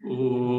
Om.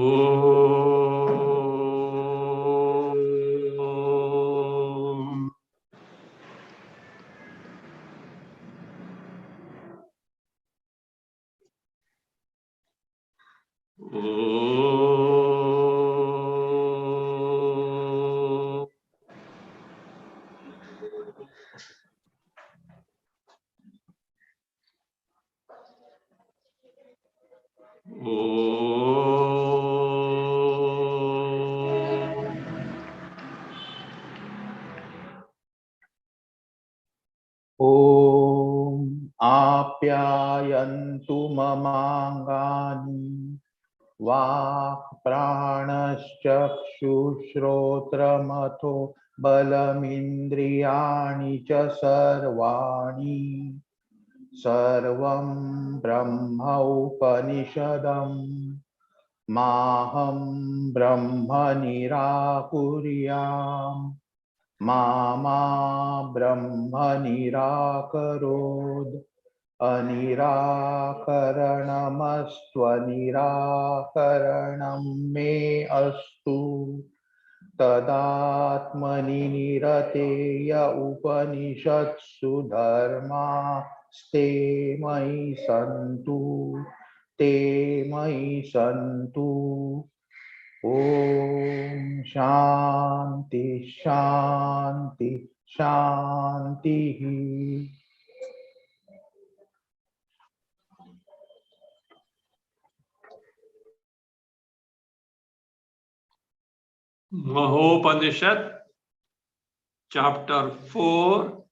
ॐ आप्यायन्तु ममाङ्गानि वाक्प्राणश्चक्षुश्रोत्रमथो बलमिन्द्रियाणि च सर्वाणि सर्वं ब्रह्म उपनिषदम् माहं ब्रह्म निराकुर्याम् मा ब्रह्म निराकरोत् अनिराकरणमस्त्वनिराकरणं मे अस्तु तदात्मनि निरतेय उपनिषत्सु धर्मास्ते मयि सन्तु ते मयि सन्तु ओम शांति शांति शांति। Mahopanisad, chapter 4,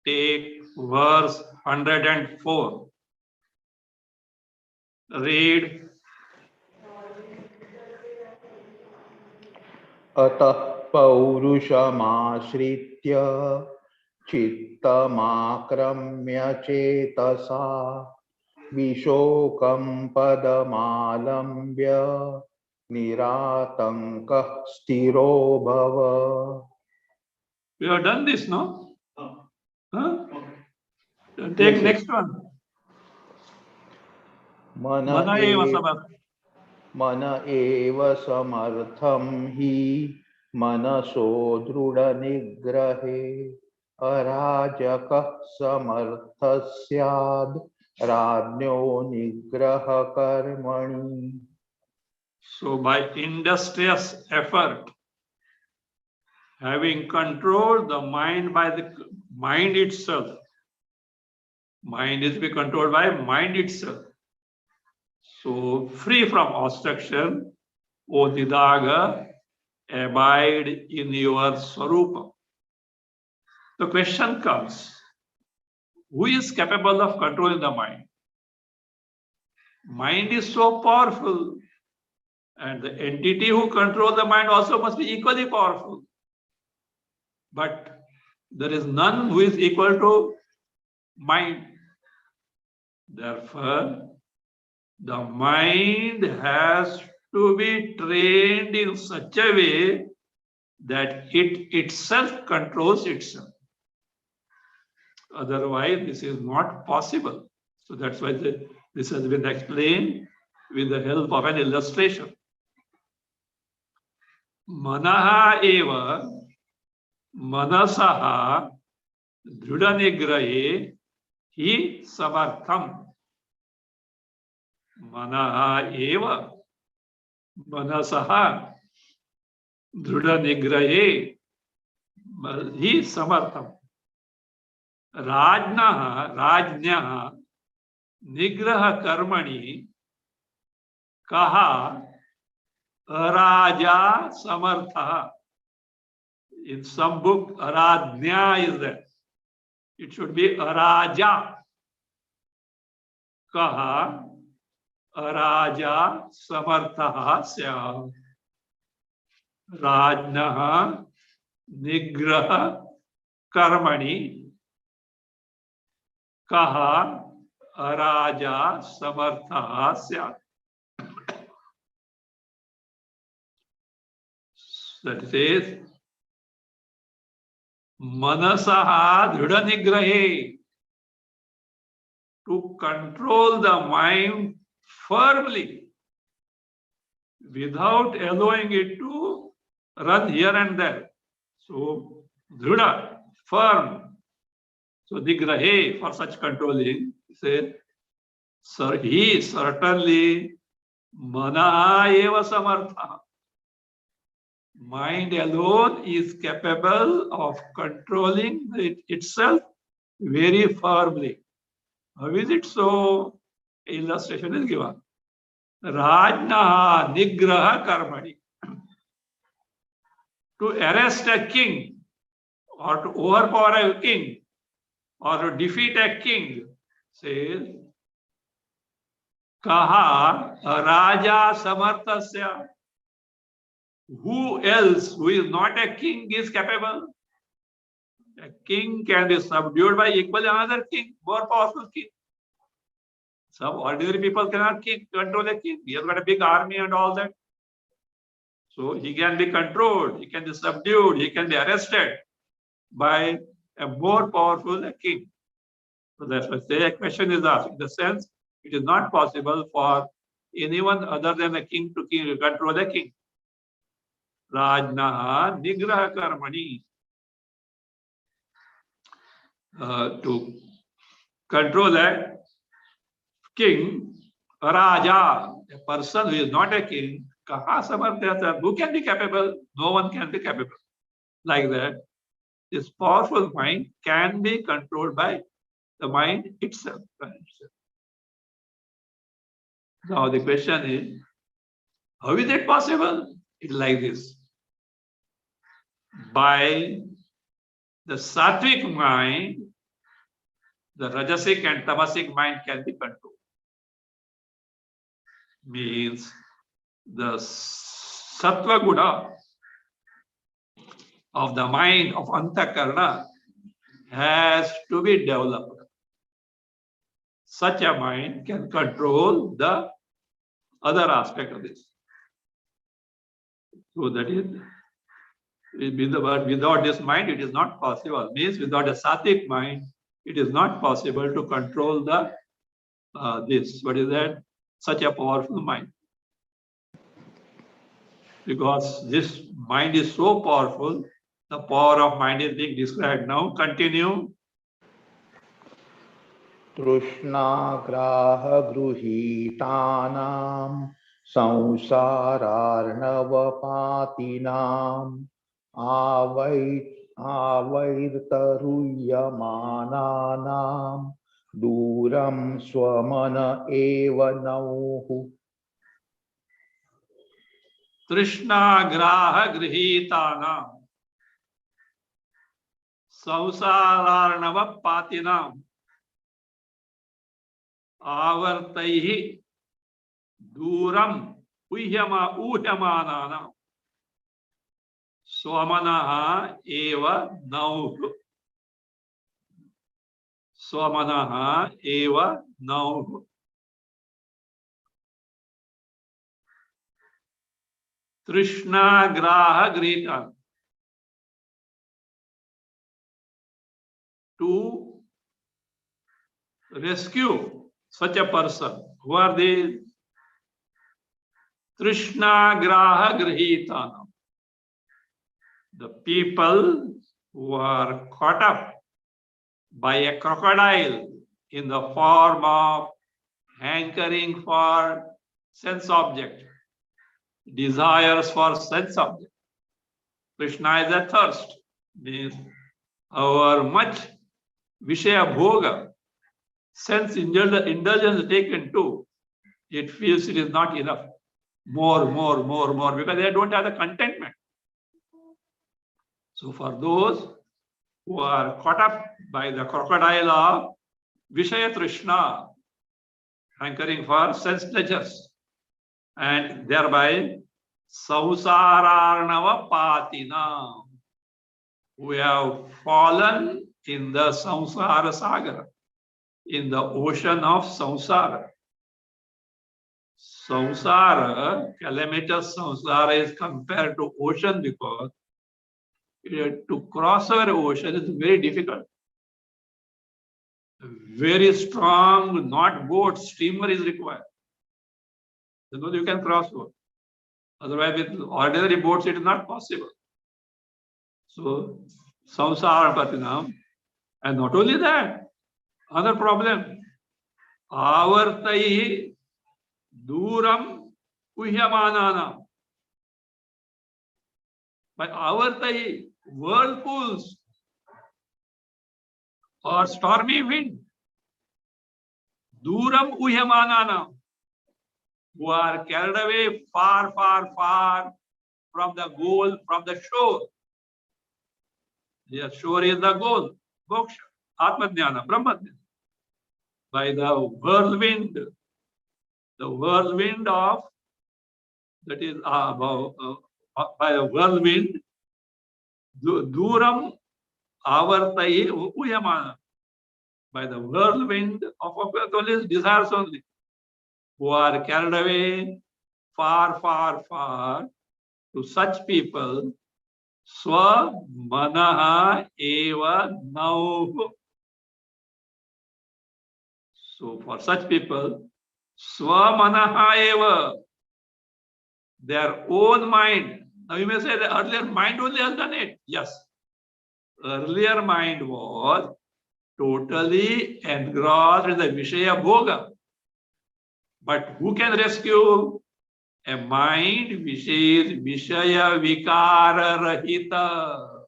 take verse 104. Read. अतः पौरुषमाश्रित्य चित्तमाक्रम्य चेतसा विशोकं पदमालम्ब्य निरातङ्कः स्थिरो भव। We have done this, no? Huh? Take Yes, next one. मन एव समर्थं हि मनसो दृढनिग्रहे अराजकः समर्थः स्याद् राज्ञो निग्रहकर्मणि. So by industrious effort, having controlled the mind by the mind itself, mind is to be controlled by mind itself. So free from obstruction, O Didaga, abide in your Swarupa. The question comes, who is capable of controlling the mind? Mind is so powerful, and the entity who controls the mind also must be equally powerful. But there is none who is equal to mind. Therefore, the mind has to be trained in such a way that it itself controls itself. Otherwise, this is not possible. So that's why this has been explained with the help of an illustration. Manaha eva manasaha dhrudanigrahe hi samartham. Manaha eva manasaha dhrudanigrahe hi samartham. Rajnyaha nigraha karmani kaha araja samartha. In some book, aradnya is there. It should be araja. Kaha araja samartha syam. Rajnaha nigraha karmani kaha araja samartha syam. That says, manasaha dhrudanigrahe, to control the mind firmly without allowing it to run here and there. So, Dhruda, firm. So, Nigrahe, for such controlling, say, sir, he certainly Mana eva samartha. Mind alone is capable of controlling itself very firmly. How is it so? Illustration is given. Rajnaha nigraha karmani. To arrest a king or to overpower a king or to defeat a king, says, Kaha Raja Samarthasya. Who else who is not a king is capable? A king can be subdued by equally another king, more powerful king. Some ordinary people cannot control a king. He has got a big army and all that. So he can be controlled, he can be subdued, he can be arrested by a more powerful king. So that's why the question is asked. In the sense, it is not possible for anyone other than a king to control a king. Rajnaha nigraha karmani. To control a king, a Raja, a person who is not a king, kaha samarthya, who can be capable? No one can be capable. Like that, this powerful mind can be controlled by the mind itself. Now the question is, how is it possible? It's like this. By the sattvic mind, the rajasic and tamasic mind can be controlled. Means the sattva guna of the mind of antakarna has to be developed. Such a mind can control the other aspect of this. So that is, without this mind, it is not possible. Means without a sattvic mind, it is not possible to control the this. What is that? Such a powerful mind. Because this mind is so powerful, the power of mind is being described now. Continue. तृष्णाग्राहगृहीतानां संसारार्णवपातिनाम् आवैर्तरुयमानानां दूरं स्वमन एव नौः. Trishnagraha grihitanam samsararnava patinam avartaihi duram uhyamananam swamanaha eva nauh. Swamanaha eva nauh. Trishnagraha grihitanam. To rescue such a person. Who are they? Trishnagraha grihitanam. The people who are caught up by a crocodile in the form of hankering for sense object, desires for sense object. Krishna is a thirst. Means however much Vishaya Bhoga, sense indulgence taken to, it feels it is not enough. More, because they don't have the contentment. So for those who are caught up by the crocodile of Vishaya Trishna, hankering for sense pleasures, and thereby Sausararnava Patina, we have fallen in the Samsara Sagar, in the ocean of Samsara. Samsara, calamitous Samsara is compared to ocean because to cross our ocean is very difficult. Very strong, not boat, steamer is required. You can cross over. Otherwise, with ordinary boats, it is not possible. So, samsara patinam. And not only that, other problem. Avartai duram uhyamanana. By avartai, whirlpools or stormy wind. Duram uhyamanana. Who are carried away far, far, far from the goal, from the shore. The shore is the goal. Moksha, Atmajnana, Brahmajnana. By the whirlwind of, that is by the whirlwind, Duram Avartai Uyamana. By the whirlwind of only desires only, who are carried away far, far, far. To such people, Swa Manaha Eva Now. So for such people, Swa Manaha Eva, their own mind. Now you may say the earlier mind only has done it. Yes. Earlier mind was totally engrossed in the Vishaya Bhoga. But who can rescue? A mind which is Vishaya Vikara Rahita.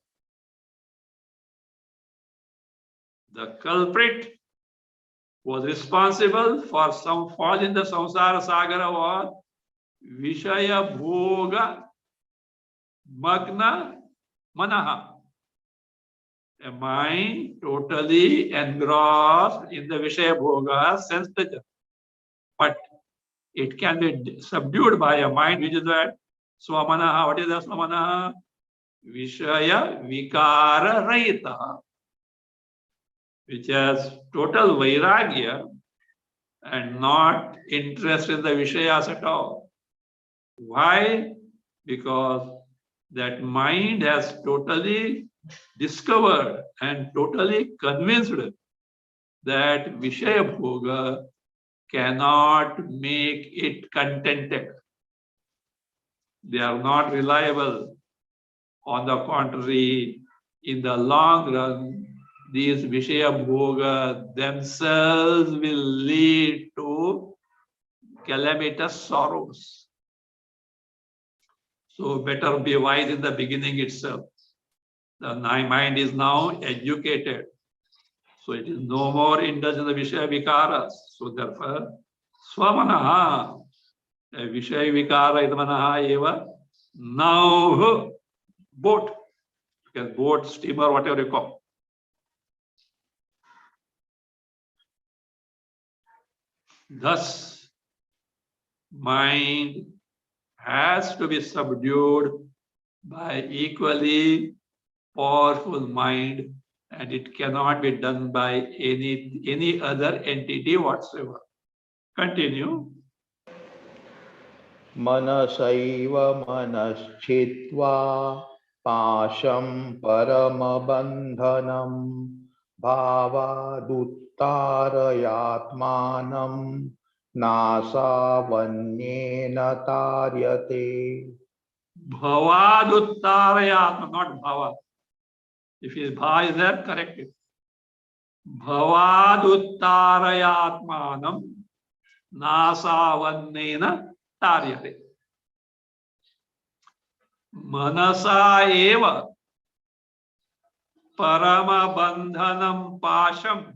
The culprit was responsible for some fall in the samsara sagara was Vishaya Bhoga Magna Manaha. A mind totally engrossed in the Vishaya Bhoga sense pleasure. But it can be subdued by a mind which is that Swamanaha. What is the Swamanaha? Vishaya Vikara Rahita, which has total vairagya and not interest in the Vishayas at all. Why? Because that mind has totally discovered and totally convinced that Vishaya Bhoga cannot make it contented. They are not reliable. On the contrary, in the long run, these Vishaya Bhoga themselves will lead to calamitous sorrows. So better be wise in the beginning itself. The mind is now educated. So it is no more indulged in the Vishaya Vikaras. So therefore, Swamanaha, Vishaya Vikara idmanaha eva, now boat, because boat, steamer, whatever you call. Thus, mind has to be subdued by equally powerful mind, and it cannot be done by any other entity whatsoever. Continue. मनसैव मनश्चित्वा पाशं परमबन्धनं भावादुत्तारयात्मानं नासावन्येन तार्यते. Bhavaduttarayatma, not bhava. If his bha is there, correct it. Bhavaduttarayatmanam nasavannena taryate. Manasa eva paramabandhanam pasham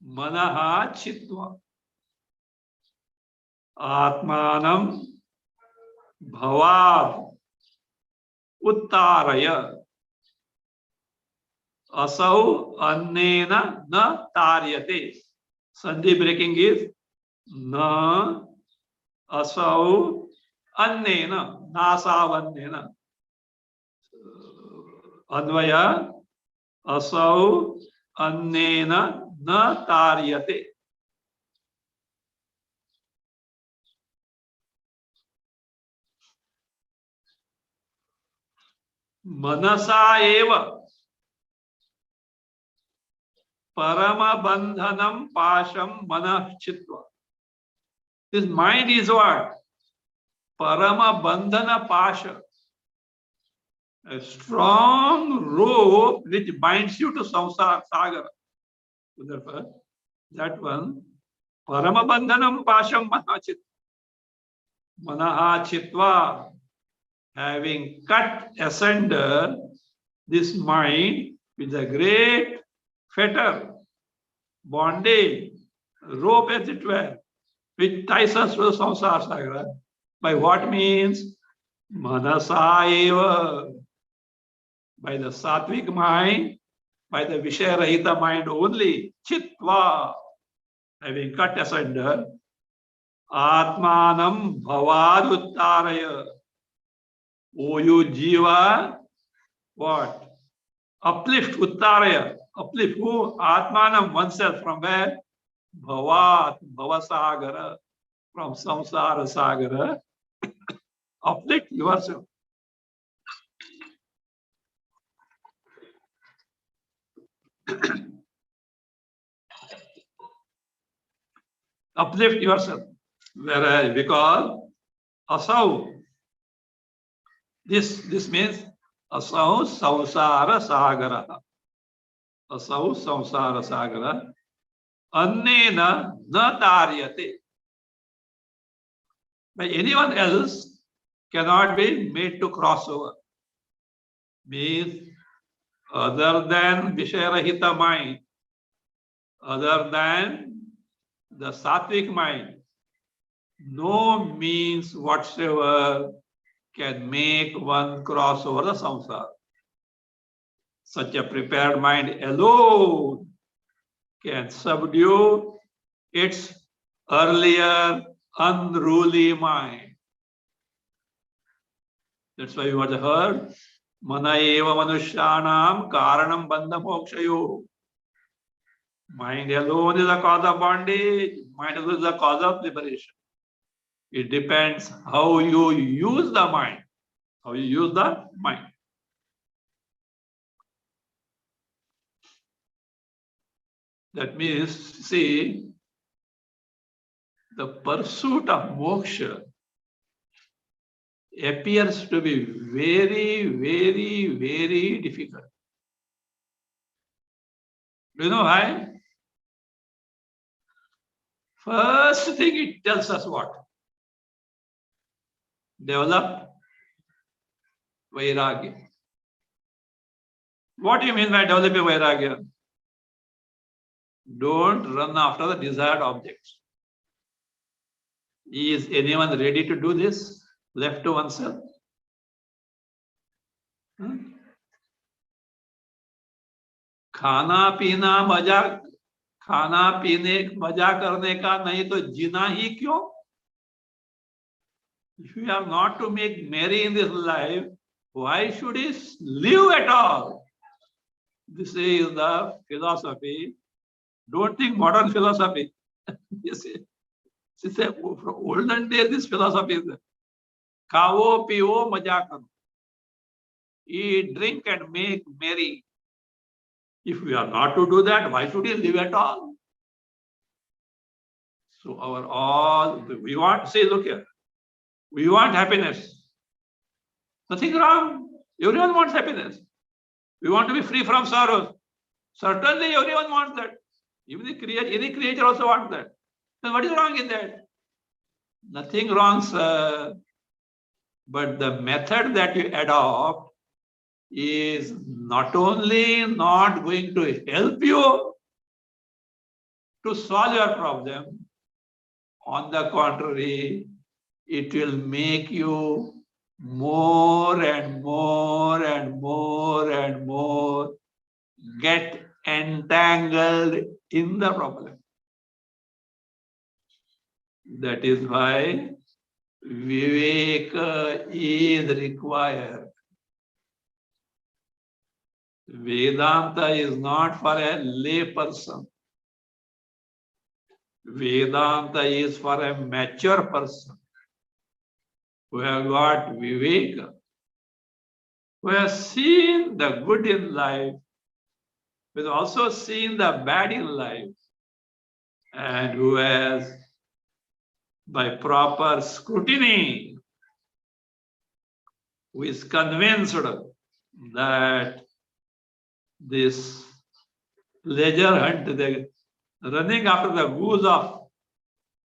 manaha chitva atmanam bhavad uttaraya asau annena na taryate. Sandhi breaking is na asau annena nasavannena. Advaya asau annena na taryate. Manasa eva paramabandhanam pasham manah chitva. This mind is what? Parama Bandhana Pasha, a strong rope which binds you to Samsara Sagar. Therefore, that one, Parama Bandhanam Pasham Manachit. Manaha Chitva, having cut asunder this mind with a great fetter, bondage, rope as it were, which ties us to the samsara sagar. By what means? Manasa eva, by the sattvic mind, by the Vishaya-rahita mind only, Chitva, having cut asunder, Atmanam Bhavad Uttaraya. O you Jiva, what? Uplift Uttaraya. Uplift who? Atmanam, oneself. From where? Bhavat, Bhavasagara. From Samsara Sagara. Uplift yourself. Uplift yourself. Whereas, because Asau, this means Asau Samsara Sagara. Asau Samsara Sagara. Annena na taryate. By anyone else cannot be made to cross over. Means other than Vishaya-rahita mind, other than the sattvic mind, no means whatsoever can make one cross over the samsara. Such a prepared mind alone can subdue its earlier unruly mind. That's why you must have heard, Mana eva manushyanam karanam bandha mokshayo. Mind alone is the cause of bondage. Mind alone is the cause of liberation. It depends how you use the mind. How you use the mind. That means, see, the pursuit of moksha appears to be very, very, very difficult. Do you know why? First thing it tells us what? Develop vairagya. What do you mean by developing vairagya? Don't run after the desired objects. Is anyone ready to do this? Left to oneself? खाना पीना मजा खाना पीने मजा करने का नहीं तो जीना ही क्यों? If you are not to make merry in this life, why should he live at all? This is the philosophy. Don't think modern philosophy. You see, from olden days, this philosophy is there. Khao, piyo, maja karo. Eat, drink, and make merry. If we are not to do that, why should he live at all? So we want, say, look here, we want happiness. Nothing wrong. Everyone wants happiness. We want to be free from sorrows. Certainly everyone wants that. Even any creature also wants that. Then what is wrong in that? Nothing wrong, sir. But the method that you adopt is not only not going to help you to solve your problem, on the contrary, it will make you more and more and more and more get entangled in the problem. That is why Viveka is required. Vedanta is not for a lay person. Vedanta is for a mature person who have got Viveka, who has seen the good in life, who has also seen the bad in life, and who has, by proper scrutiny, who is convinced that this pleasure hunt, the running after the goose of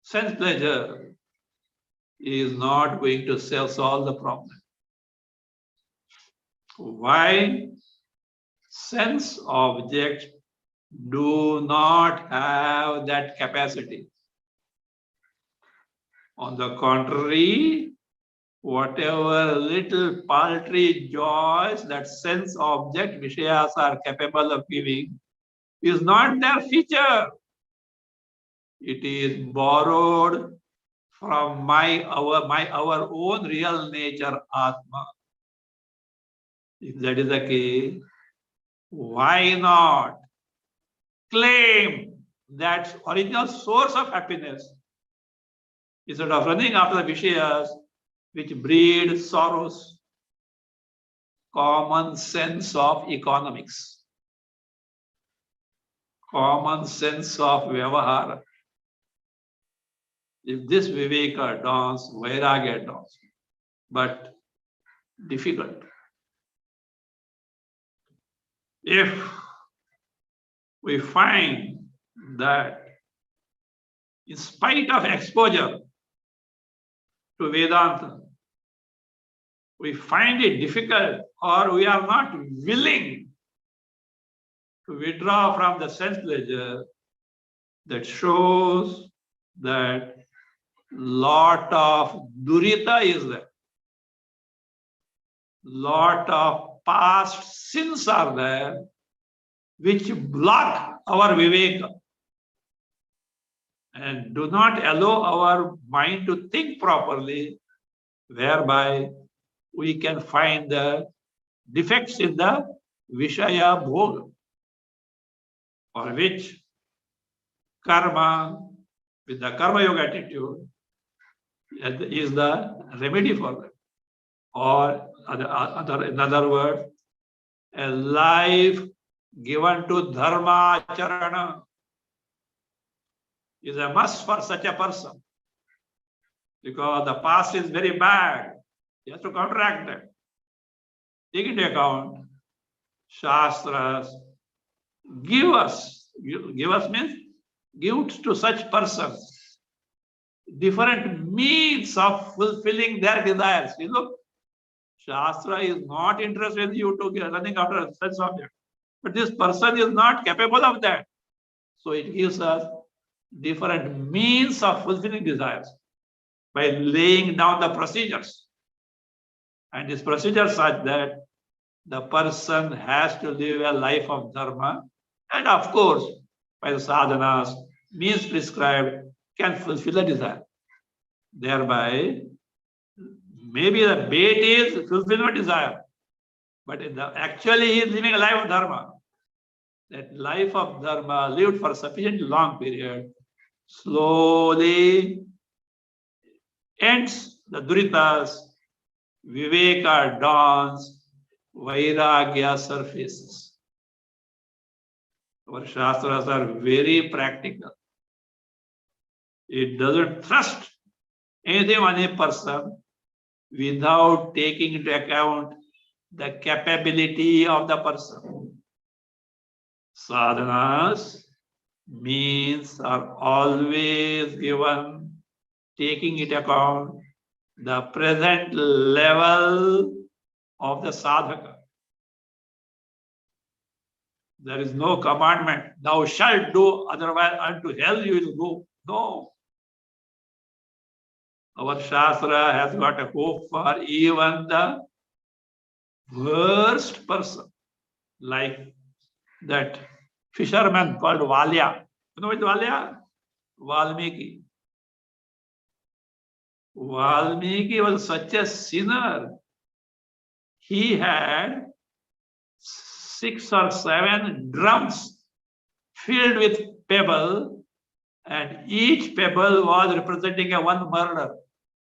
sense pleasure, is not going to solve the problem. Why? Sense objects do not have that capacity. On the contrary, whatever little paltry joys that sense object Vishayas are capable of giving is not their feature. It is borrowed from our own real nature, Atma. If that is the case, why not claim that original source of happiness instead of running after the Vishayas which breed sorrows? Common sense of economics, common sense of Vyavahara. If this Viveka dawns, Vairagya dawns, but difficult. If we find that in spite of exposure to Vedanta, we find it difficult or we are not willing to withdraw from the sense pleasure, that shows that lot of durita is there. Lot of past sins are there which block our viveka and do not allow our mind to think properly, whereby we can find the defects in the Vishaya Bhoga, for which karma, with the karma yoga attitude, is the remedy for that. Or in other words, a life given to dharma acharana is a must for such a person, because the past is very bad. He has to counteract that. Take into account, Shastras give us means give to such persons different means of fulfilling their desires. You look, Shastra is not interested in you to be running after a sense object, but this person is not capable of that. So it gives us different means of fulfilling desires by laying down the procedures. And these procedures such that the person has to live a life of dharma, and of course, by the sadhanas, means prescribed, can fulfill the desire. Thereby, maybe the bait is fulfillment desire, but actually he is living a life of dharma. That life of dharma lived for a sufficiently long period slowly ends the duritas, viveka dawns, vairagya surfaces. Our shastras are very practical. It doesn't trust anything on a person without taking into account the capability of the person. Sadhanas means are always given taking into account the present level of the sadhaka. There is no commandment, thou shalt do, otherwise unto hell you will go. No. Our Shastra has got a hope for even the worst person, like that fisherman called Valya. You know what Valya? Valmiki. Valmiki was such a sinner. He had 6 or 7 drums filled with pebble, and each pebble was representing a one murder.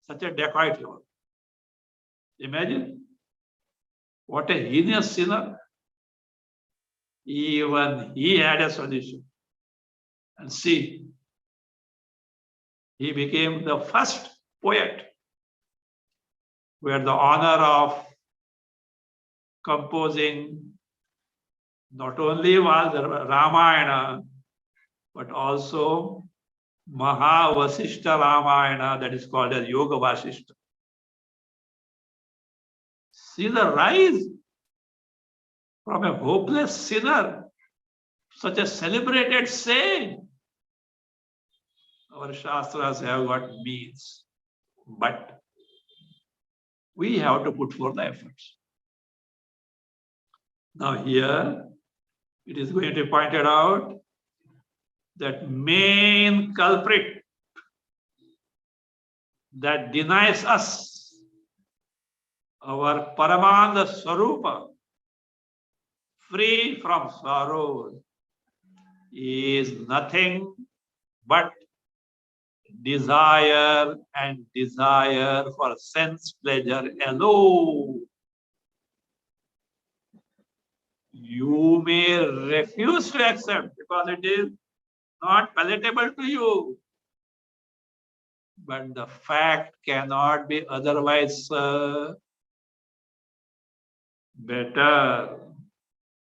Such a dacoit he was. Imagine what a heinous sinner. Even he had a solution. And see, he became the first poet who had the honor of composing not only was the Ramayana, but also Mahavasishta Ramayana, that is called as Yoga Vasishta. See the rise from a hopeless sinner, such a celebrated sage. Our Shastras have got means, but we have to put forth the efforts. Now here, it is going to be pointed out that main culprit that denies us our Paramananda Swarupa, free from sorrow, is nothing but desire and desire for sense pleasure alone. You may refuse to accept because it is not palatable to you. But the fact cannot be otherwise. Better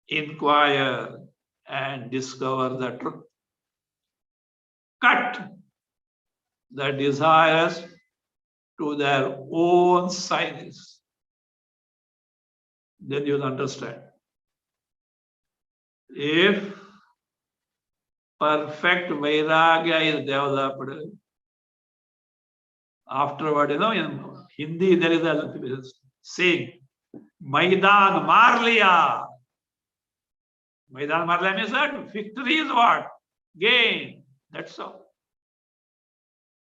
inquire and discover the truth. Cut the desires to their own size. Then you'll understand. If perfect vairagya is developed, afterward, in Hindi there is a saying, Maidan maar liya. Maidan maar liya means that victory is what? Gain. That's all.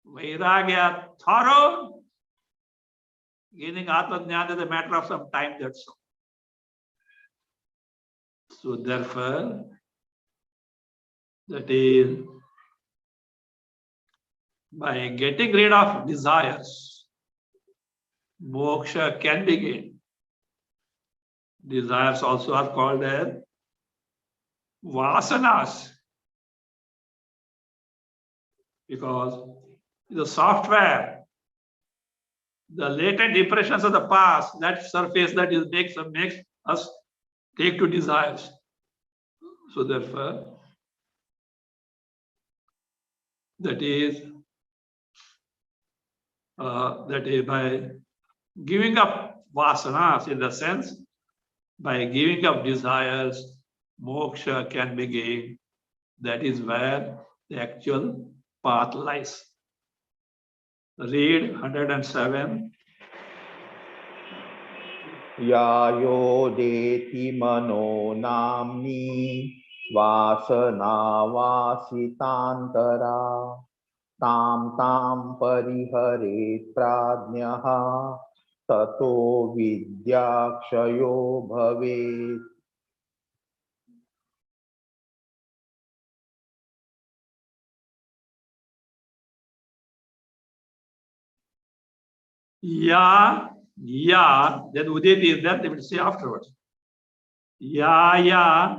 Vairagya, thorough. Gaining Atmajnana is a matter of some time, that's all. So therefore, that is by getting rid of desires, moksha can be gained. Desires also are called as vasanas, because the software, the latent impressions of the past, that surface that is makes us take to desires. So therefore, that is by giving up vasanas, in the sense, by giving up desires, moksha can be gained. That is where the actual path lies. Read 107. Yayodeti mano namni vasana vasitantara tam tam parihare pradnyaha tato vidyakshayo bhavet. Ya, then Udeti is there, they will say afterwards. Ya,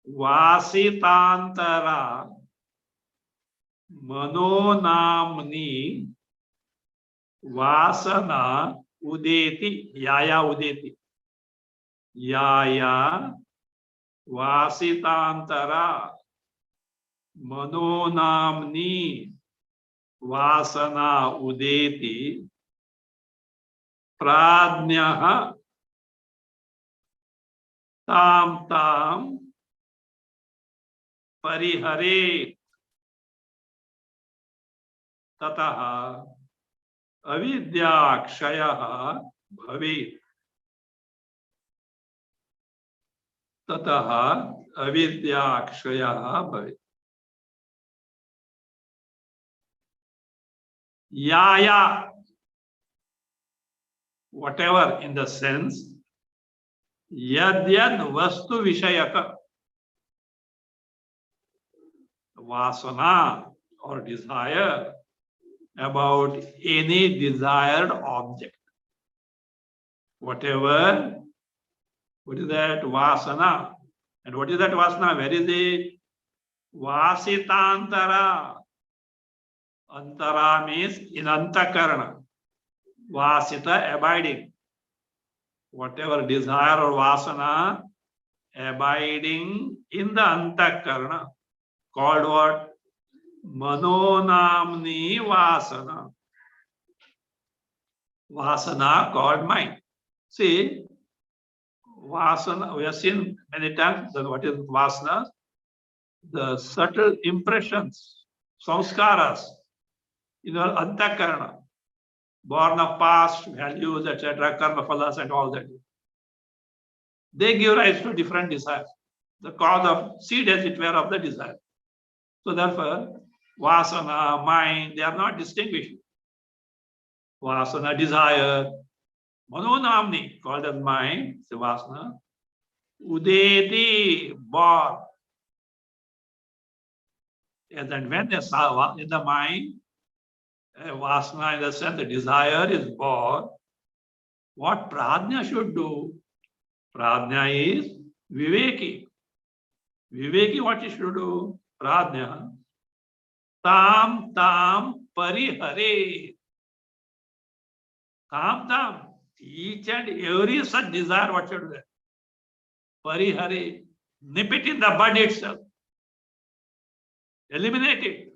vasitantara manonamni vasana udeti. Ya, udeti. Ya, vasitantara manonamni vasana udeti. Pradnyaha tam tam parihare tataha avidyakshayaha bhavet. Tataha avidyakshayaha bhavet. Ya, whatever, in the sense, yad vastu vishayaka, vasana or desire about any desired object. Whatever, what is that? Vasana. And what is that vasana? Where is it? Vasitantara. Antara means in antakarana. Vasita, abiding. whatever desire or vasana abiding in the antakarana, called what? Manonamni vasana. Vasana called mind. See, vasana, we have seen many times that what is vasana? The subtle impressions, samskaras in our antakarana, born of past values, etc., karma phalas, and all that. They give rise to different desires. The cause of seed, as it were, of the desire. So therefore, vasana, mind, they are not distinguished. Vasana, desire, manonamni, called as mind, the vasana, udeti, born. And then when they saw in the mind, vasana in the sense the desire is born, what prajna should do? Prajna is viveki. Viveki, what he should do? Prajna. Tam tam parihare. Tam tam. Each and every such desire, what should do? Parihare. Nip it in the bud itself. Eliminate it.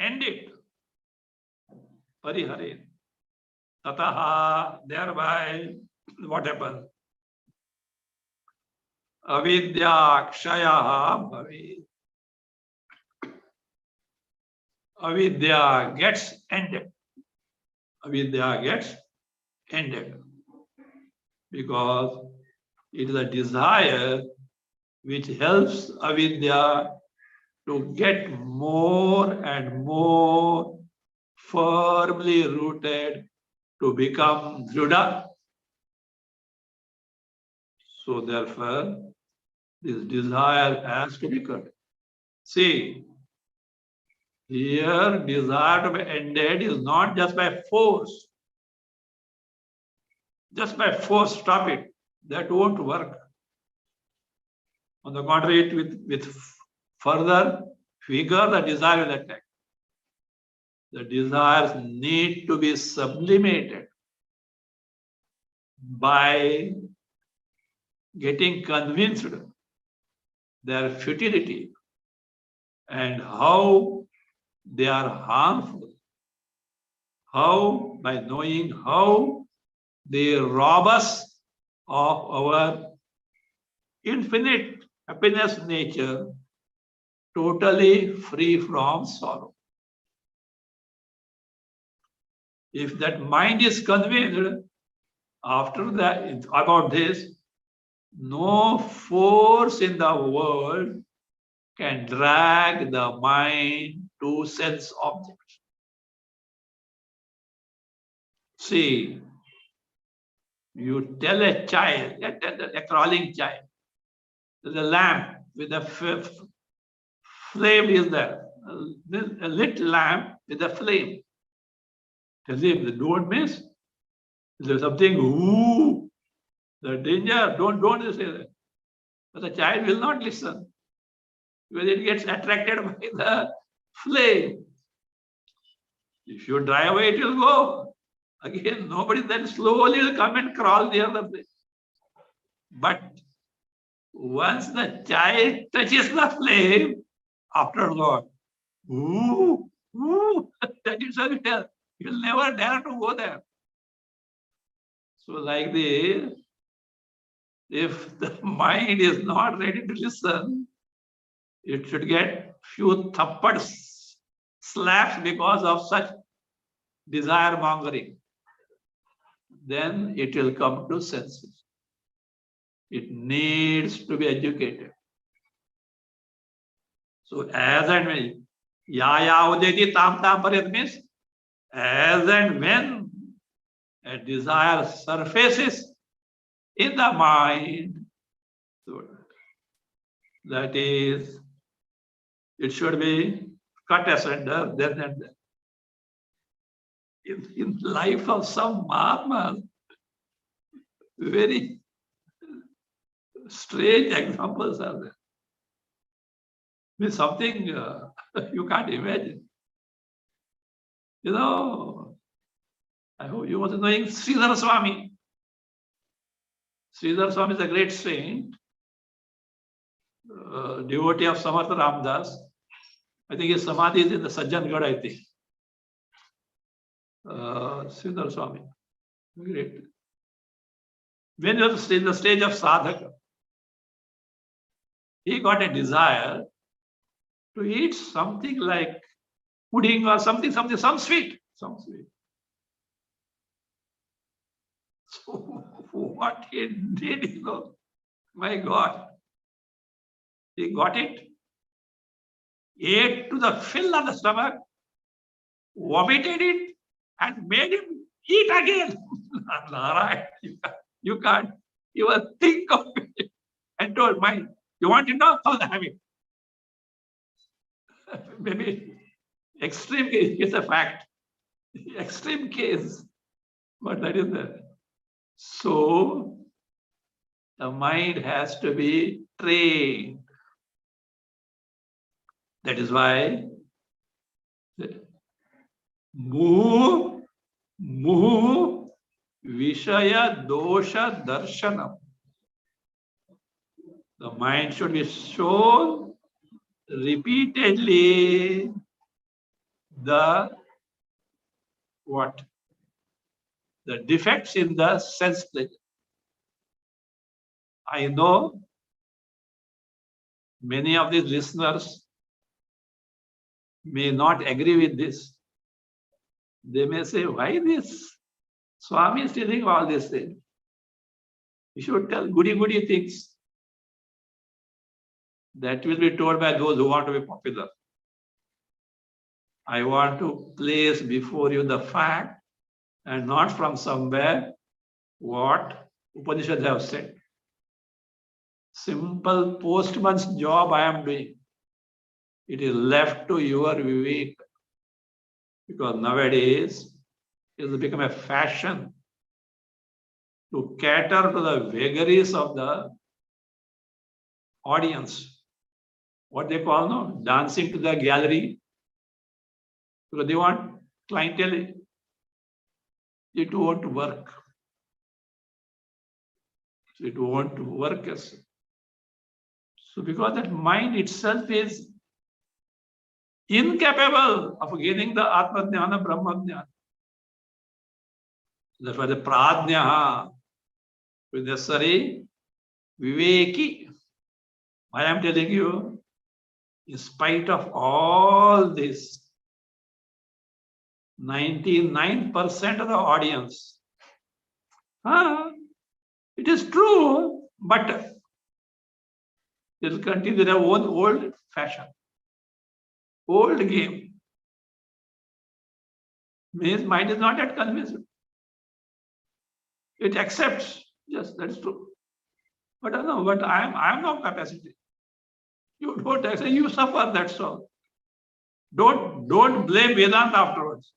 End it. Parihare. Tataha. Thereby, what happens? Avidya kshaya bhavi. Avidya gets ended. Avidya gets ended. Because it is a desire which helps avidya to get more and more firmly rooted to become Druda. So therefore, this desire has to be cut. See, here desire to be ended is not just by force. Just by force, stop it. That won't work. On the contrary, with further vigor, the desire will attack. The desires need to be sublimated by getting convinced their futility and how they are harmful. How? By knowing how they rob us of our infinite happiness nature, totally free from sorrow. If that mind is convinced after that about this, no force in the world can drag the mind to sense objects. See, you tell a child, a crawling child, the lamp with a flame is there, a lit lamp with a flame. Tell him, don't miss. There's something, ooh, the danger, don't say that. But the child will not listen because it gets attracted by the flame. If you drive away, it will go. Again, nobody then slowly will come and crawl near the flame. But once the child touches the flame, after God, ooh, that itself you'll never dare to go there. So like this, if the mind is not ready to listen, it should get few thappads, slaps because of such desire mongering. Then it will come to senses. It needs to be educated. So as and when, udeti tam tam parit means, as and when a desire surfaces in the mind, so that is, it should be cut asunder then and there. In life of some Mahatmas, very strange examples are there. It's something you can't imagine. You know, I hope you must be knowing Sridhar Swami. Sridhar Swami is a great saint, devotee of Samartha Ramdas. I think his samadhi is in the Sajjangad, I think. Sridhar Swami, great. When he was in the stage of sadhaka, he got a desire to eat something like pudding or something, some sweet. So what he did, my God, he got it, ate to the fill of the stomach, vomited it, and made him eat again. Narayan, you can't even think of it. And told, mind, you want it now? Come have it. Maybe extreme case, it's a fact. Extreme case, but that is there. So the mind has to be trained. That is why muhu vishaya dosha darshanam. The mind should be shown repeatedly the what? The defects in the sense pleasure. I know many of these listeners may not agree with this. They may say, why this? Swami is telling all these things. You should tell goody things. That will be told by those who want to be popular. I want to place before you the fact and not from somewhere what Upanishads have said. Simple postman's job I am doing. It is left to your vivek. Because nowadays it has become a fashion to cater to the vagaries of the audience. What they call now, dancing to the gallery. Because they want clientele. It won't work. It won't work. So because that mind itself is incapable of gaining the Atma Jnana, Brahma Jnana. That's why the Pradnya is necessary, Viveki. I am telling you, in spite of all this, 99% of the audience, it is true, but they will continue their own old fashion, old game. Means mind is not yet convinced. It accepts, yes, that's true. But I know, but I am no capacity. You don't accept, you suffer, that's all. Don't blame Vedanta afterwards.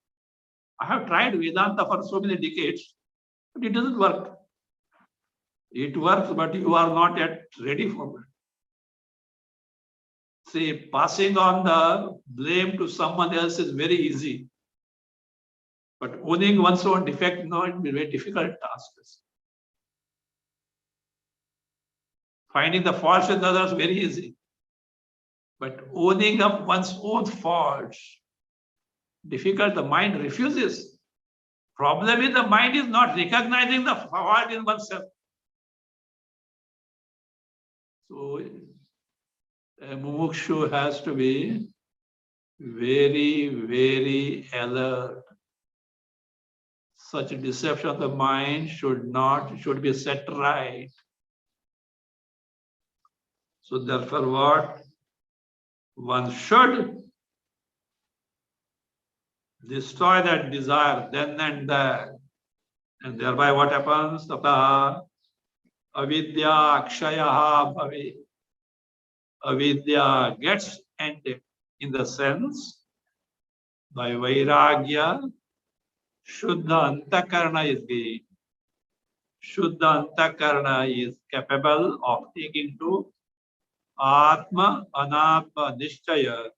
I have tried Vedanta for so many decades, but it doesn't work. It works, but you are not yet ready for it. See, passing on the blame to someone else is very easy. But owning one's own defect, no, it will be a very difficult task. Finding the faults in others is very easy. But owning up one's own faults, difficult, the mind refuses. Problem is the mind is not recognizing the fault in oneself. So a mumukshu has to be very alert. Such a deception of the mind should be set right. So therefore what? One should destroy that desire then and there. And thereby what happens? Tata avidya akshayaha bhave. Avidya gets ended in the sense by vairagya, Shuddha Antakarana is gained. Shuddha Antakarana is capable of taking to Atma Anatma Nishchaya,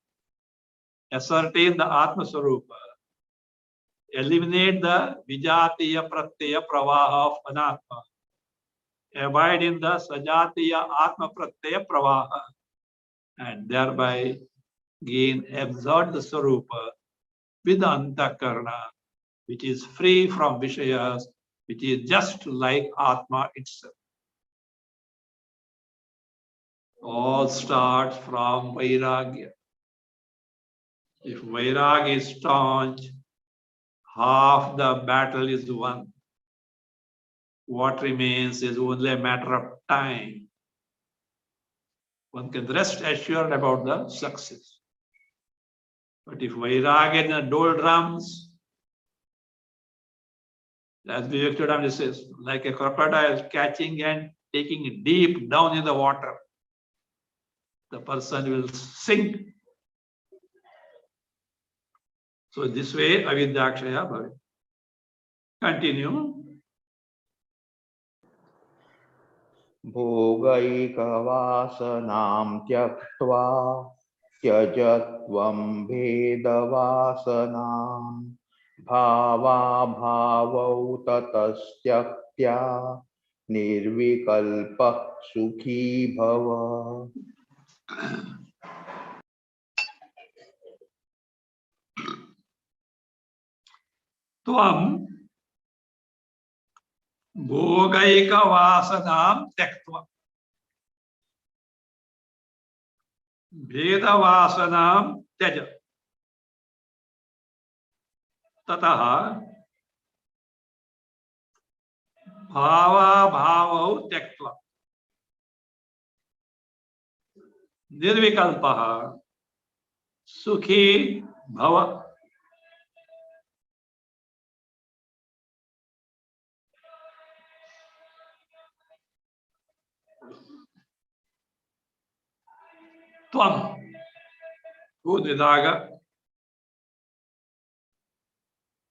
ascertain the Atma Sarupa, eliminate the Vijatiya Pratyaya Pravaha of Anatma, abide in the sajatiya atma pratyaya pravaha, and thereby gain absorb the swarupa with the antakarna, which is free from vishayas, which is just like atma itself. All starts from vairagya. If vairagya is staunch, half the battle is won. What remains is only a matter of time. One can rest assured about the success. But if vairagya in the doldrums, as Vivekananda says, like a crocodile catching and taking it deep down in the water, the person will sink. So this way, avidyakshaya bhavet. Continue. भोगैकवासनां त्यक्त्वा त्यजत्वं भेदवासनां भावाभावौ ततस्त्यक्त्या निर्विकल्पः सुखी भव। त्वं भोगैकवासनां त्यक्त्वा भेदवासनां त्यज ततः भावाभावौ त्यक्त्वा निर्विकल्पः सुखी भव। त्वं Udvidaga,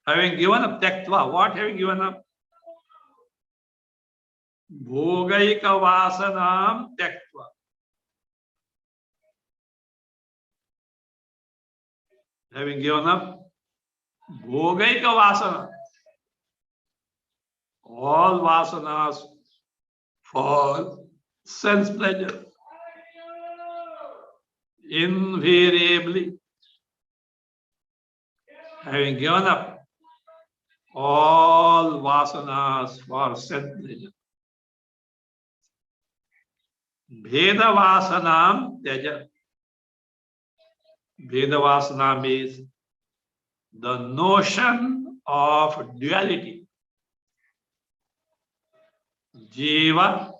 having given up tyaktva, what having given up? Bhogaika vasanam tyaktva. Having given up bhogaika vasana, all vasanas for sense pleasure. Invariably, having given up all vasanas for sense pleasure. Bheda vasanam tyaja. Bheda vasana means the notion of duality. Jiva,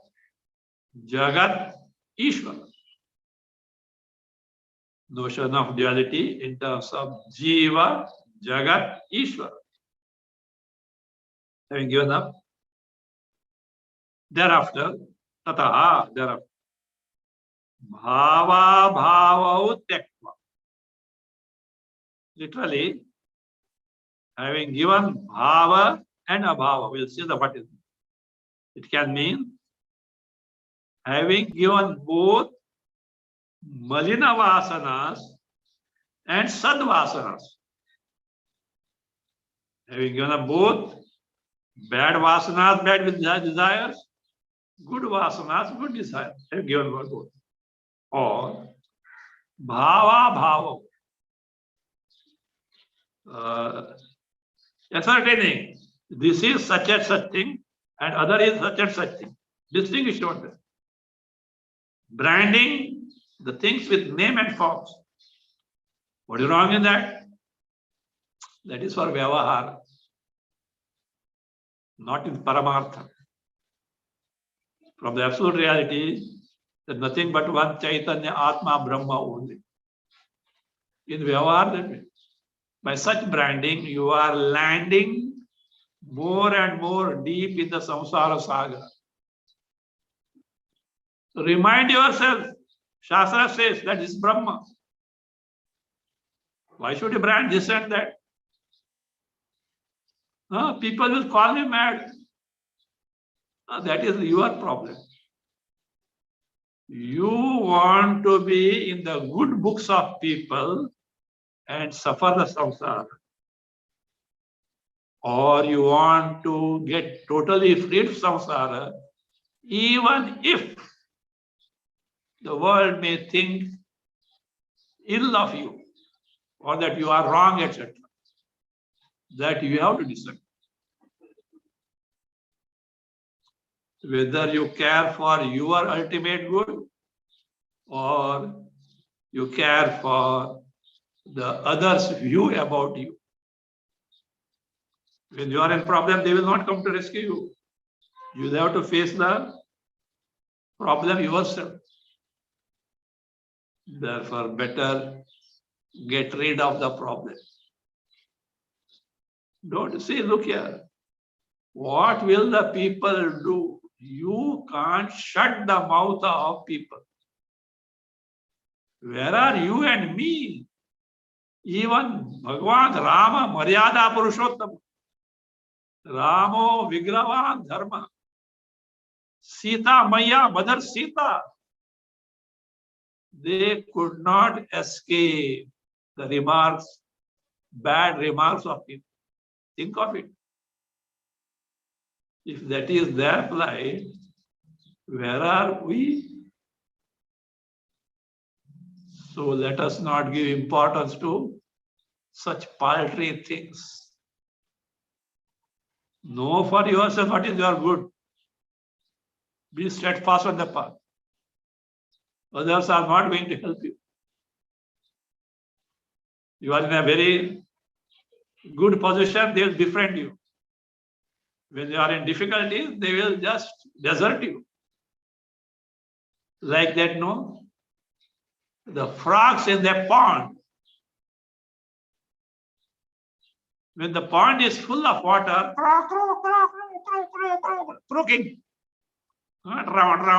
Jagat, Ishvara. Notion of duality in terms of Jiva, Jagat, Ishvara. Having given up, thereafter, tataha, thereafter, bhava bhavau tyaktva. Literally, having given bhava and abhava, we'll see the what is. It can mean having given both malina vasanas and sadvasanas. Having given up both bad vasanas, bad desires, good vasanas, good desires. Have given both. Or bhava bhava. Ascertaining this is such and such thing and other is such and such thing. Distinguish not them. Branding the things with name and forms. What is wrong in that? That is for Vyavahara, not in Paramartha. From the absolute reality, there's nothing but one Chaitanya, Atma, Brahma only. In Vyavahara, by such branding, you are landing more and more deep in the samsara saga. So remind yourself, Shastra says that is Brahma. Why should you brand this and that? People will call me mad. That is your problem. You want to be in the good books of people and suffer the samsara. Or you want to get totally freed from samsara even if the world may think ill of you or that you are wrong, etc. That you have to decide. Whether you care for your ultimate good or you care for the others' view about you. When you are in problem, they will not come to rescue you. You have to face the problem yourself. Therefore, better get rid of the problem. Don't say, look here, what will the people do? You can't shut the mouth of people. Where are you and me? Even Bhagwan Rama, Maryada Purushottama, Ramo Vigravan Dharma, Sita Maya, Mother Sita, they could not escape the remarks, bad remarks of people. Think of it. If that is their plight, where are we? So let us not give importance to such paltry things. Know for yourself what is your good. Be steadfast on the path. Others are not going to help you. You are in a very good position, they will befriend you. When you are in difficulties, they will just desert you. Like that, no? The frogs in the pond. When the pond is full of water, croaking. Round,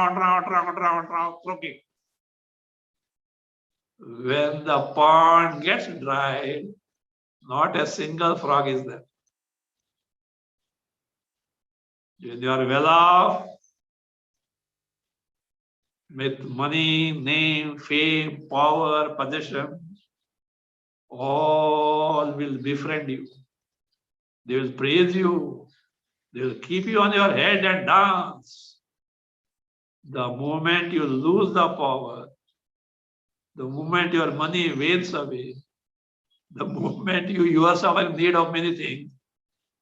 croaking. When the pond gets dry, not a single frog is there. When you are well off, with money, name, fame, power, possession, all will befriend you. They will praise you. They will keep you on your head and dance. The moment you lose the power, the moment your money wanes away, the moment you yourself are in need of many things,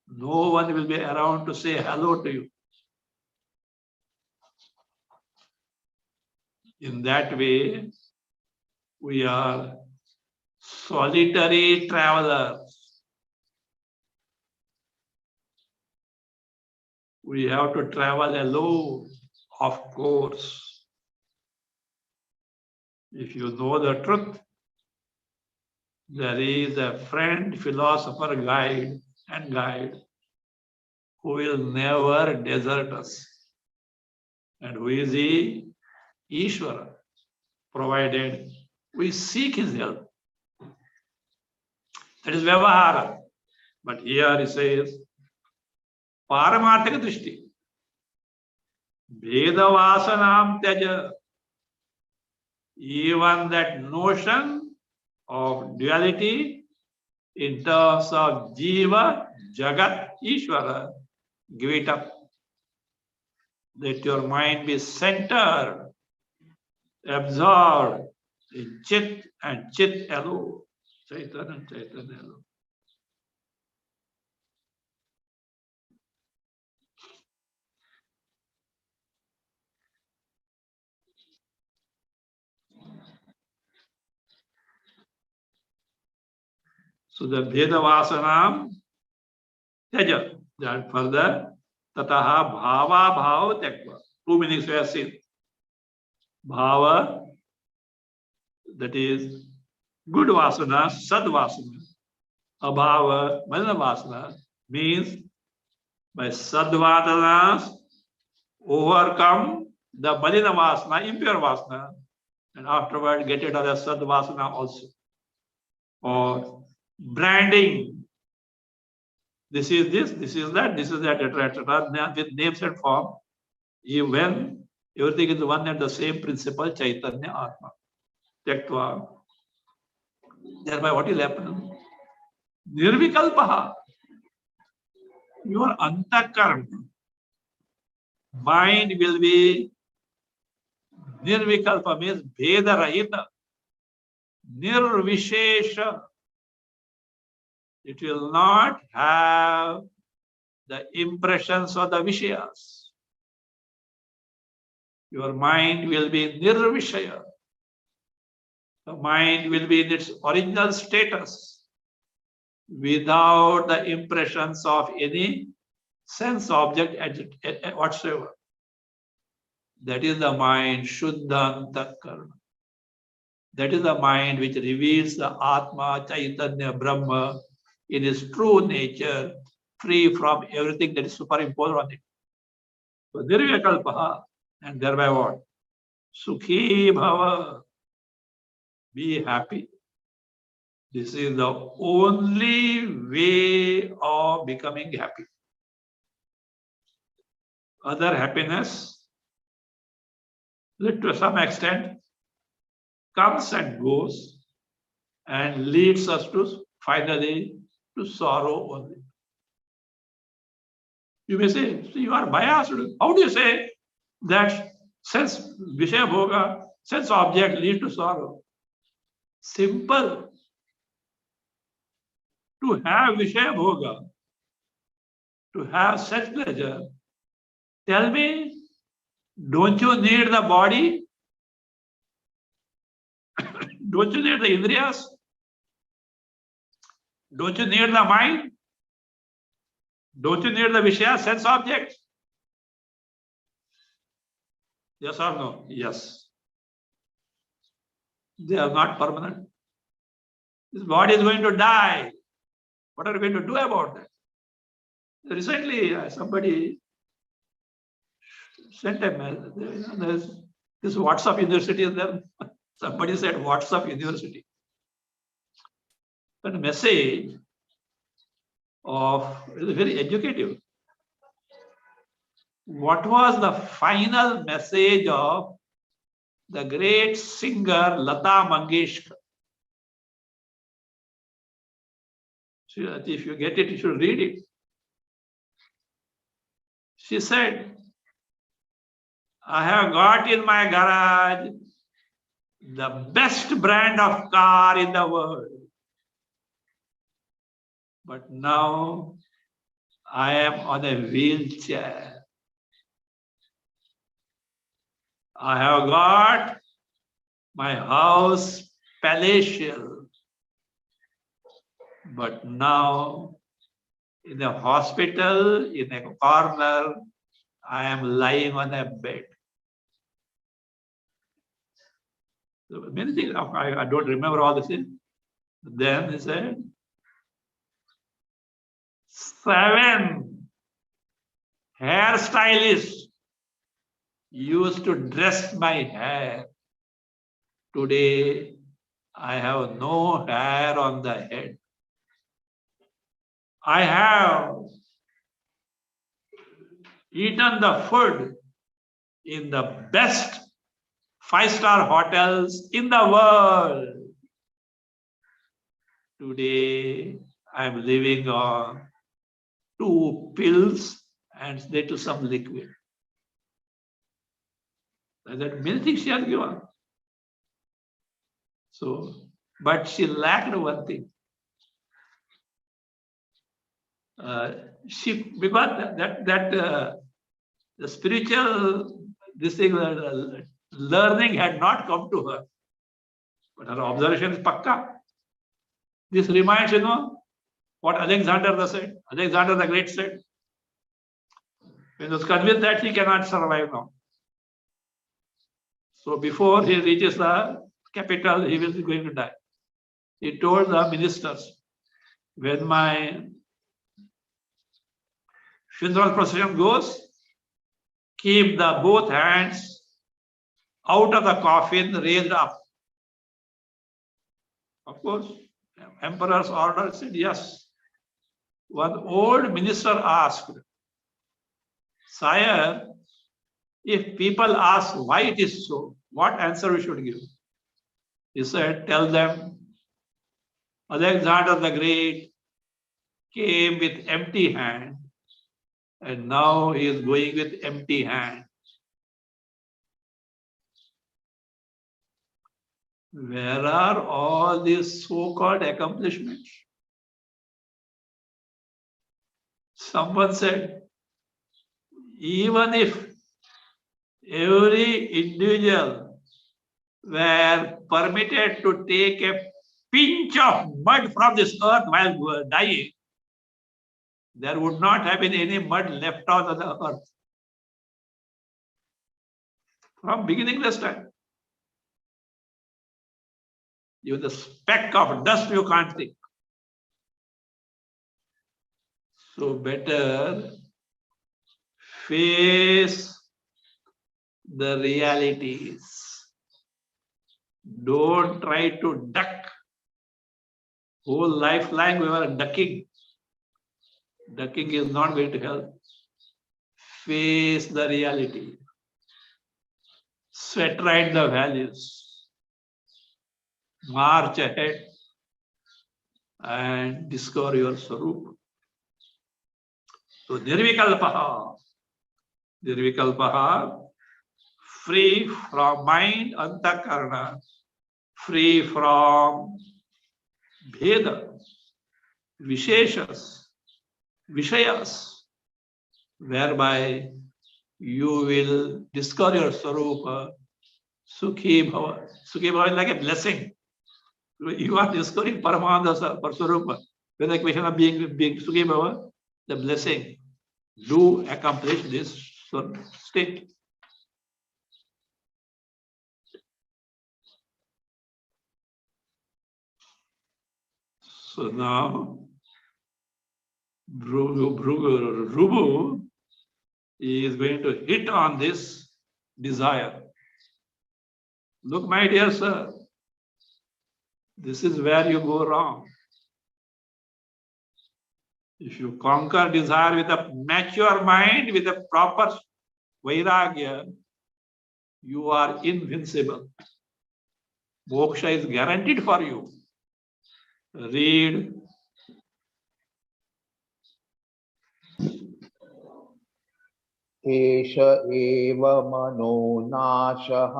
no one will be around to say hello to you. In that way, we are solitary travelers. We have to travel alone, of course. If you know the truth, there is a friend, philosopher, guide who will never desert us. And who is he? Ishvara, provided we seek his help. That is Vyavahara. But here he says, Paramarthika Drishti. Vedawasanam Tyaja. Even that notion of duality in terms of Jiva, Jagat, Ishvara, give it up. Let your mind be centered, absorbed in Chit and Chit alone. Chaitanya and Chaitanya alone. So the Veda Vasanam Tyaja. That further, Tataha Bhava Bhava Tyakva. Two meanings we have seen. Bhava, that is good vasana, sad vasana. Abhava, malina vasana, means by sad vasanas overcome the malina vasana, impure vasana, and afterward get rid of the sad vasana also. Or branding. This is this is that, etc. With names and form. When everything is one and the same principle, Chaitanya Atma. Tyaktva. Thereby what will happen? Nirvikalpaha. Your antakarma Mind will be nirvikalpa, means bheda rahita, nirvishesha. It will not have the impressions of the vishayas. Your mind will be nirvishaya. The mind will be in its original status without the impressions of any sense object whatsoever. That is the mind, Shuddhanta Karma. That is the mind which reveals the Atma, Chaitanya, Brahma in its true nature, free from everything that is superimposed on it. So, Nirvikalpaha, and thereby what? Sukhi Bhava. Be happy. This is the only way of becoming happy. Other happiness, to some extent, comes and goes and leads us to finally to sorrow only. You may say, you are biased. How do you say that sense Vishaya Bhoga, sense object lead to sorrow? Simple. To have Vishaya Bhoga, to have such pleasure, tell me, don't you need the body? Don't you need the Indriyas? Don't you need the mind? Don't you need the Vishaya sense object? Yes or no? Yes. They are not permanent. This body is going to die. What are we going to do about that? Recently, somebody sent a message. This WhatsApp University is there. Somebody said WhatsApp University. But a message of very educative. What was the final message of the great singer Lata Mangeshkar? If you get it, you should read it. She said, I have got in my garage the best brand of car in the world. But now I am on a wheelchair. I have got my house palatial. But now in a hospital, in a corner, I am lying on a bed. So many things, I don't remember all this. Then he said, 7 hairstylists used to dress my hair. Today, I have no hair on the head. I have eaten the food in the best 5-star hotels in the world. Today, I am living on 2 pills and little some liquid. That many things she has given. So, but she lacked one thing. Because the spiritual learning had not come to her, but her observation is pakka. This reminds what Alexander said. Alexander the Great said, when he was convinced that he cannot survive now. So before he reaches the capital, he will be going to die. He told the ministers, when my funeral procession goes, keep the both hands out of the coffin raised up. Of course, emperor's order said yes. One old minister asked, Sire, if people ask why it is so, what answer we should give? He said, tell them, Alexander the Great came with empty hand and now he is going with empty hand. Where are all these so-called accomplishments? Someone said, even if every individual were permitted to take a pinch of mud from this earth while dying, there would not have been any mud left on the earth. From beginningless time. Even the speck of dust you can't think. So better face the realities. Don't try to duck. Whole lifeline we were ducking. Ducking is not going to help. Face the reality. Set right the values. March ahead and discover your Swarup. So Nirvikalpaha. Nirvikalpaha, free from mind, antakarna, free from bheda, visheshas, vishayas, whereby you will discover your Swarupa, Sukhi Bhava. Sukhi Bhava is like a blessing. You are discovering Paramananda Swarupa. With the question of being Sukhi Bhava, the blessing. Do accomplish this state. So now, Rubu is going to hit on this desire. Look, my dear sir, this is where you go wrong. If you conquer desire with a mature mind, with a proper vairagya, you are invincible. Moksha is guaranteed for you. Read. एष एव मनो नाशः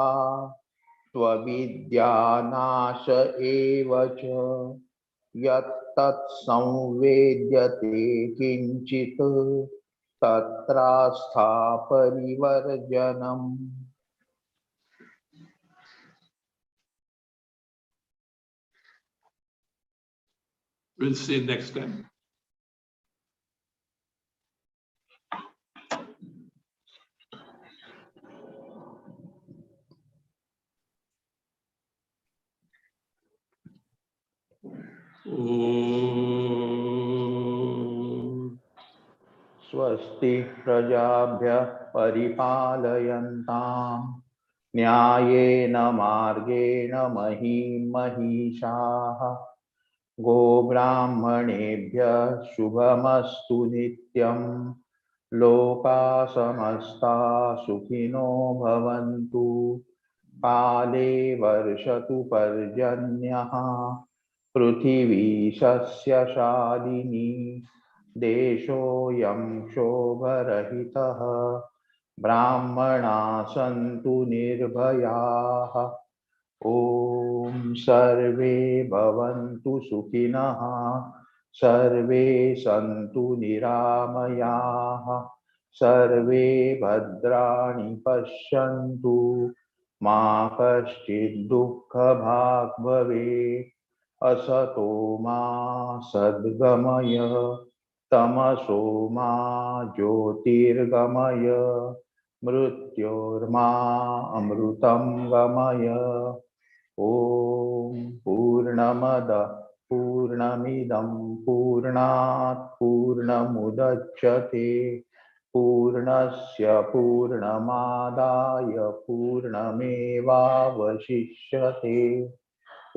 त्वविद्यानाश एव च यत्तत् संवेद्यते किञ्चित् तत्रास्था परिवर्जनम्. We'll see next time. स्वस्ति प्रजाभ्यः परिपालयन्ताम् न्यायेन मार्गेण महीं महिषाः गोब्राह्मणेभ्यः शुभमस्तु नित्यम् लोकाः समस्ताः सुखिनो भवन्तु काले वर्षतु पर्जन्यः पृथिवी सस्यशालिनी देशोऽयं क्षोभरहितः ब्राह्मणाः सन्तु निर्भयाः ॐ सर्वे भवन्तु सुखिनः सर्वे सन्तु निरामयाः सर्वे भद्राणि पश्यन्तु मा कश्चित् दुःखभाग् भवेत् असतो मा सद्गमय तमसो मा ज्योतिर्गमय मृत्योर्मा अमृतं गमय ॐ पूर्णमदः पूर्णमिदं पूर्णात् पूर्णमुदच्यते पूर्णस्य पूर्णमादाय पूर्णमेवावशिष्यते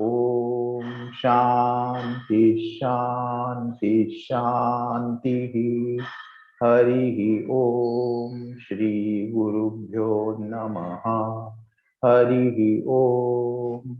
ॐ शान्ति शान्ति शान्तिः हरिः ॐ श्री गुरुभ्यो नमः हरिः ॐ